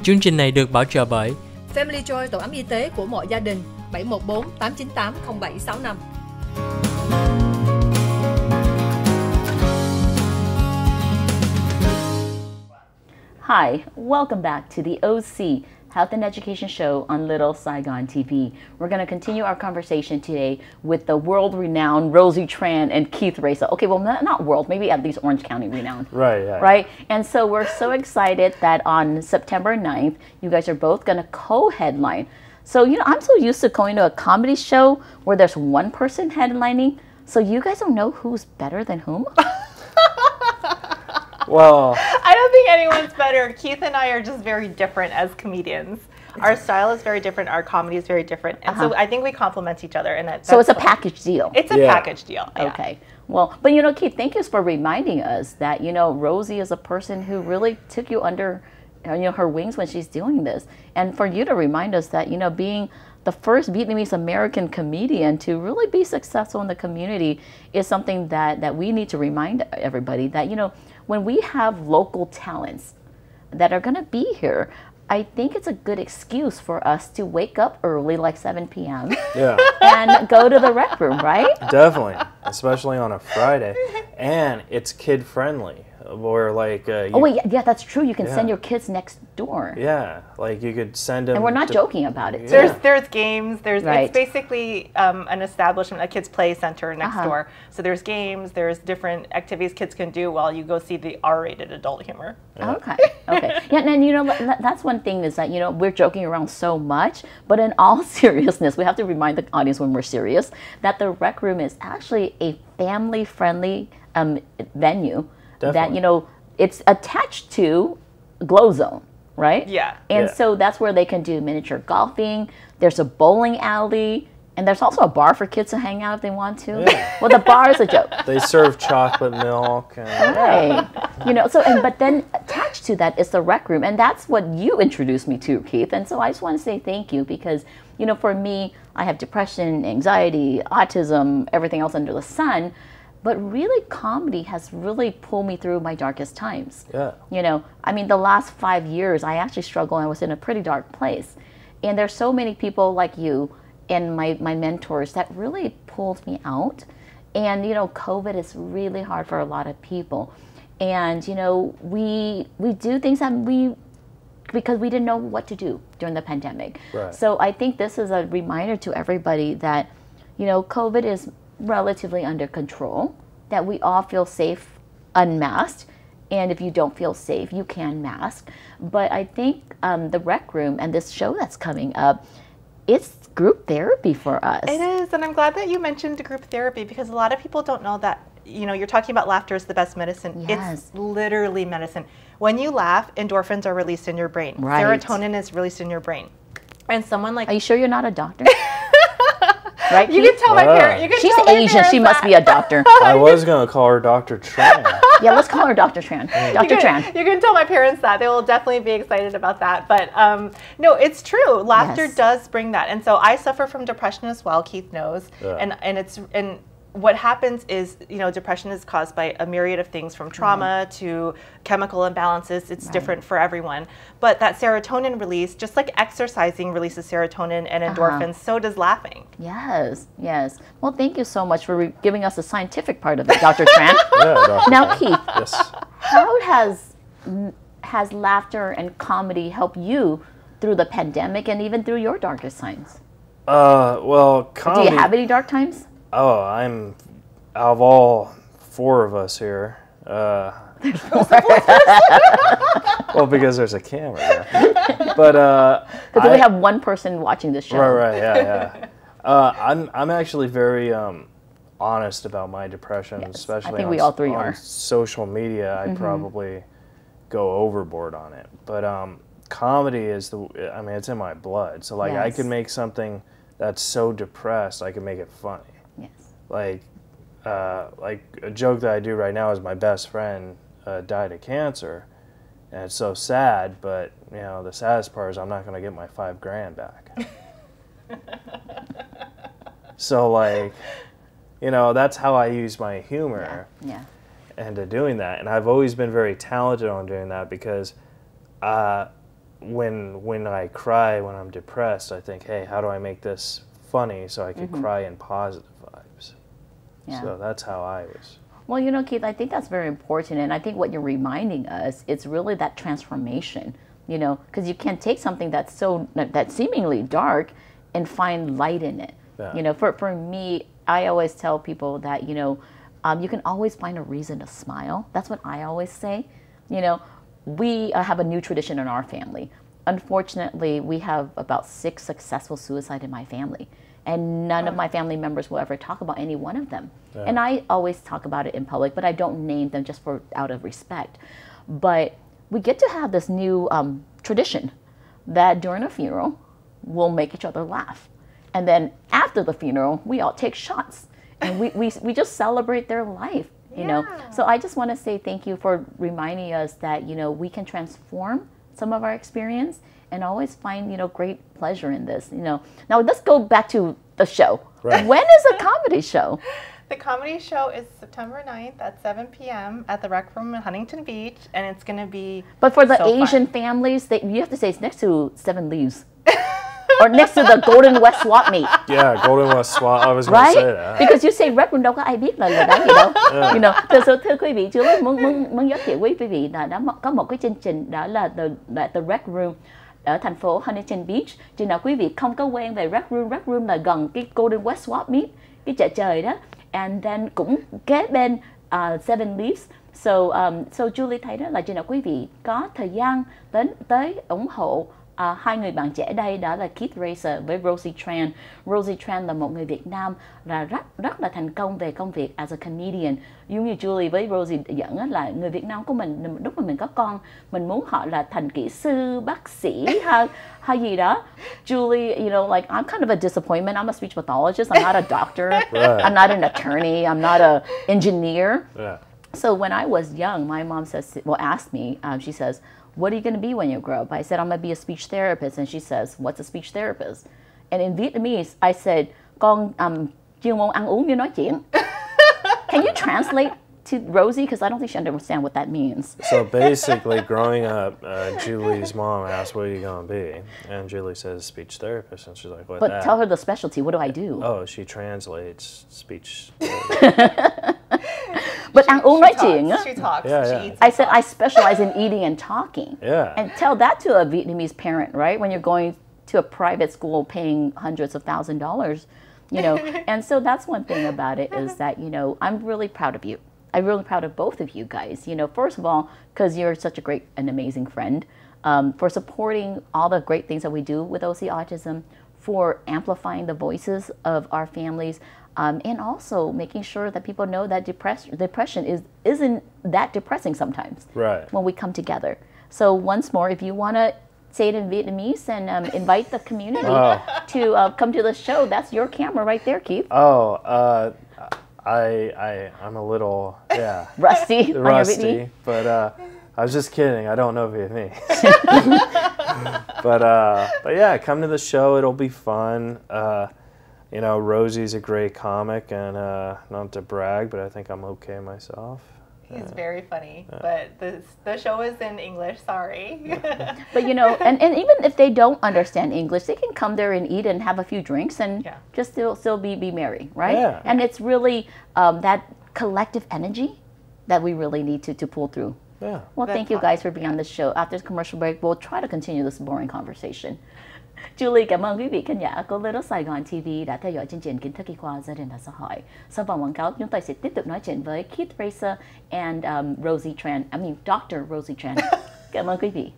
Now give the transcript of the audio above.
Chương trình này được bảo trợ bởi Family Joy, tổ ấm y tế của mọi gia đình, 714 898 0765. Hi, welcome back to the OC Health and Education Show on Little Saigon TV. We're going to continue our conversation today with the world-renowned RosieTran and Keith Racer. Okay, well, not world, maybe at least Orange County renowned. Right, yeah. Right? And so we're so excited that on September 9th, you guys are both going to co-headline. So, you know, I'm so used to going to a comedy show where there's one person headlining. So you guys don't know who's better than whom? Well, I don't think anyone's better. Keith and I are just very different as comedians. Our style is very different. Our comedy is very different. And so I think we complement each other. And so it's a package deal. It's a package deal. Yeah. Okay. Well, but you know, Keith, thank you for reminding us that, you know, Rosie is a person who really took you under, you know, her wings when she's doing this. And for you to remind us that, you know, being the first Vietnamese American comedian to really be successful in the community is something that we need to remind everybody that, you know, when we have local talents that are going to be here, I think it's a good excuse for us to wake up early, like 7 p.m. Yeah. and go to the rec room, right? Definitely, especially on a Friday. And it's kid friendly. Or like oh wait, yeah, that's true. You can send your kids next door. Yeah, like you could send them. And we're not joking about it. There's games. It's basically an establishment, a kids play center next door. So there's games. There's different activities kids can do while you go see the R-rated adult humor. Yeah. Okay. Yeah, and you know that's one thing is that, you know, we're joking around so much, but in all seriousness, we have to remind the audience when we're serious that the rec room is actually a family-friendly venue. Definitely. That, you know, it's attached to Glow Zone, right? Yeah. And so that's where they can do miniature golfing. There's a bowling alley, and there's also a bar for kids to hang out if they want to. Yeah. Well, the bar is a joke. They serve chocolate milk. And, right. You know, so but then attached to that is the rec room, and that's what you introduced me to, Keith. And so I just want to say thank you because, you know, for me, I have depression, anxiety, autism, everything else under the sun. But really, comedy has really pulled me through my darkest times. Yeah. You know, I mean, the last 5 years, I actually struggled. I was in a pretty dark place. And there's so many people like you and my mentors that really pulled me out. And, you know, COVID is really hard for a lot of people. And, you know, we do things that because we didn't know what to do during the pandemic. Right. So I think this is a reminder to everybody that, you know, COVID is relatively under control, that we all feel safe unmasked, and if you don't feel safe, you can mask. But I think the rec room and this show that's coming up, it's group therapy for us. It is, and I'm glad that you mentioned group therapy because a lot of people don't know that, you know, you're talking about laughter is the best medicine. Yes. It's literally medicine. When you laugh, endorphins are released in your brain. Right. Serotonin is released in your brain. And someone like... Are you sure you're not a doctor? Right, you can tell my parents. She's Asian. She must be a doctor. I was going to call her Dr. Tran. Yeah, let's call her Dr. Tran. Dr. Tran. You can tell my parents that. They will definitely be excited about that. But no, it's true. Laughter does bring that. And so I suffer from depression as well, Keith knows. Yeah. And what happens is, you know, depression is caused by a myriad of things from trauma to chemical imbalances. It's different for everyone. But that serotonin release, just like exercising releases serotonin and endorphins, so does laughing. Yes, yes. Well, thank you so much for giving us the scientific part of it, Dr. Tran. Yeah, Dr. Now, Keith, yes. How has laughter and comedy helped you through the pandemic and even through your darkest times? Well, comedy... Do you have any dark times? Oh, I'm out of all four of us here. Well, because there's a camera there. But because we have one person watching this show. Right, yeah. I'm actually very honest about my depression, especially I think we all three on are. Social media. I probably go overboard on it. But comedy is it's in my blood. So like I can make something that's so depressed, I can make it funny. Yes. Like a joke that I do right now is my best friend died of cancer, and it's so sad. But you know, the saddest part is I'm not going to get my $5,000 back. So like, you know, that's how I use my humor. Yeah. Into doing that, and I've always been very talented on doing that because when I cry when I'm depressed, I think, hey, how do I make this funny so I can cry in positive vibes? Yeah. So that's how I was. Well, you know, Keith, I think that's very important, and I think what you're reminding us, it's really that transformation, you know, because you can take something that's that's seemingly dark and find light in it. Yeah. You know, for me, I always tell people that, you know, you can always find a reason to smile. That's what I always say. You know, we have a new tradition in our family. Unfortunately, we have about 6 successful suicides in my family. And none of my family members will ever talk about any one of them. Yeah. And I always talk about it in public, but I don't name them just out of respect. But we get to have this new tradition that during a funeral, we'll make each other laugh. And then after the funeral, we all take shots. And we just celebrate their life, you know. So I just want to say thank you for reminding us that, you know, we can transform some of our experience and always find, you know, great pleasure in this, you know. Now let's go back to the show. Right. When is the comedy show? The comedy show is September 9th at 7 p.m. at the Rec Room in Huntington Beach, and it's going to be But for the Asian families, you have to say it's next to 7 Leaves. Or next to the Golden West Swap Meet. Yeah, Golden West Swap. I was going to say that. Because you say Rec Room đâu có ai biết là đó gì đâu. You know, thưa quý vị, chú muốn giới thiệu với quý vị là đã có một cái chương trình đó là the Rec Room ở thành phố Huntington Beach. Chừng nào quý vị không có quen về Rec Room là gần cái Golden West Swap Meet, cái chợ trời đó. And then cũng kế bên 7 Leaves. So Julie thấy đó là chừng nào quý vị có thời gian tới ủng hộ hai người bạn trẻ đây, đó là Keith Razer với RosieTran. RosieTran là một người Việt Nam là rất là thành công về công việc as a comedian. Giống như Julie với Rosie dẫn là người Việt Nam của mình, lúc mà mình có con, mình muốn họ là thành kỹ sư, bác sĩ hay gì đó. Julie, you know, like I'm kind of a disappointment. I'm a speech pathologist. I'm not a doctor. Right. I'm not an attorney. I'm not an engineer. Yeah. So when I was young, my mom asked me, she says, what are you going to be when you grow up? I said, I'm going to be a speech therapist. And she says, what's a speech therapist? And in Vietnamese, I said, con chuyên môn ăn uống như nói chuyện. Can you translate to Rosie? Because I don't think she understands what that means. So basically, growing up, Julie's mom asked, what are you going to be? And Julie says, speech therapist. And she's like, what? But tell her the specialty. What do I do? Oh, she translates speech. But ăn uống nói chuyện. She talks. Yeah, she yeah. eats. I said I specialize in eating and talking. Yeah. And tell that to a Vietnamese parent, right? When you're going to a private school paying hundreds of $1,000s, you know. And so that's one thing about it is that, you know, I'm really proud of you. I'm really proud of both of you guys. You know, first of all, because you're such a great and amazing friend, for supporting all the great things that we do with OC Autism, for amplifying the voices of our families, and also making sure that people know that depression isn't that depressing sometimes. Right. When we come together. So once more, if you want to say it in Vietnamese and invite the community to come to the show, that's your camera right there, Keith. Oh, I'm a little rusty, but I was just kidding. I don't know Vietnamese. but yeah, come to the show. It'll be fun. You know, Rosie's a great comic, and not to brag, but I think I'm okay myself. He's very funny, but the show is in English, sorry. But you know, and even if they don't understand English, they can come there and eat and have a few drinks and just still be merry, right? Yeah. And it's really that collective energy that we really need to pull through. Yeah. Well, thank you guys for being on the show. After this commercial break, we'll try to continue this boring conversation. Julie cảm ơn quý vị khán giả của Little Saigon TV đã theo dõi chương trình Kiến thức y khoa gia đình và xã hội. Sau vòng quảng cáo, chúng tôi sẽ tiếp tục nói chuyện với Keith Razer and RosieTran. I mean, Dr. RosieTran. Cảm ơn quý vị.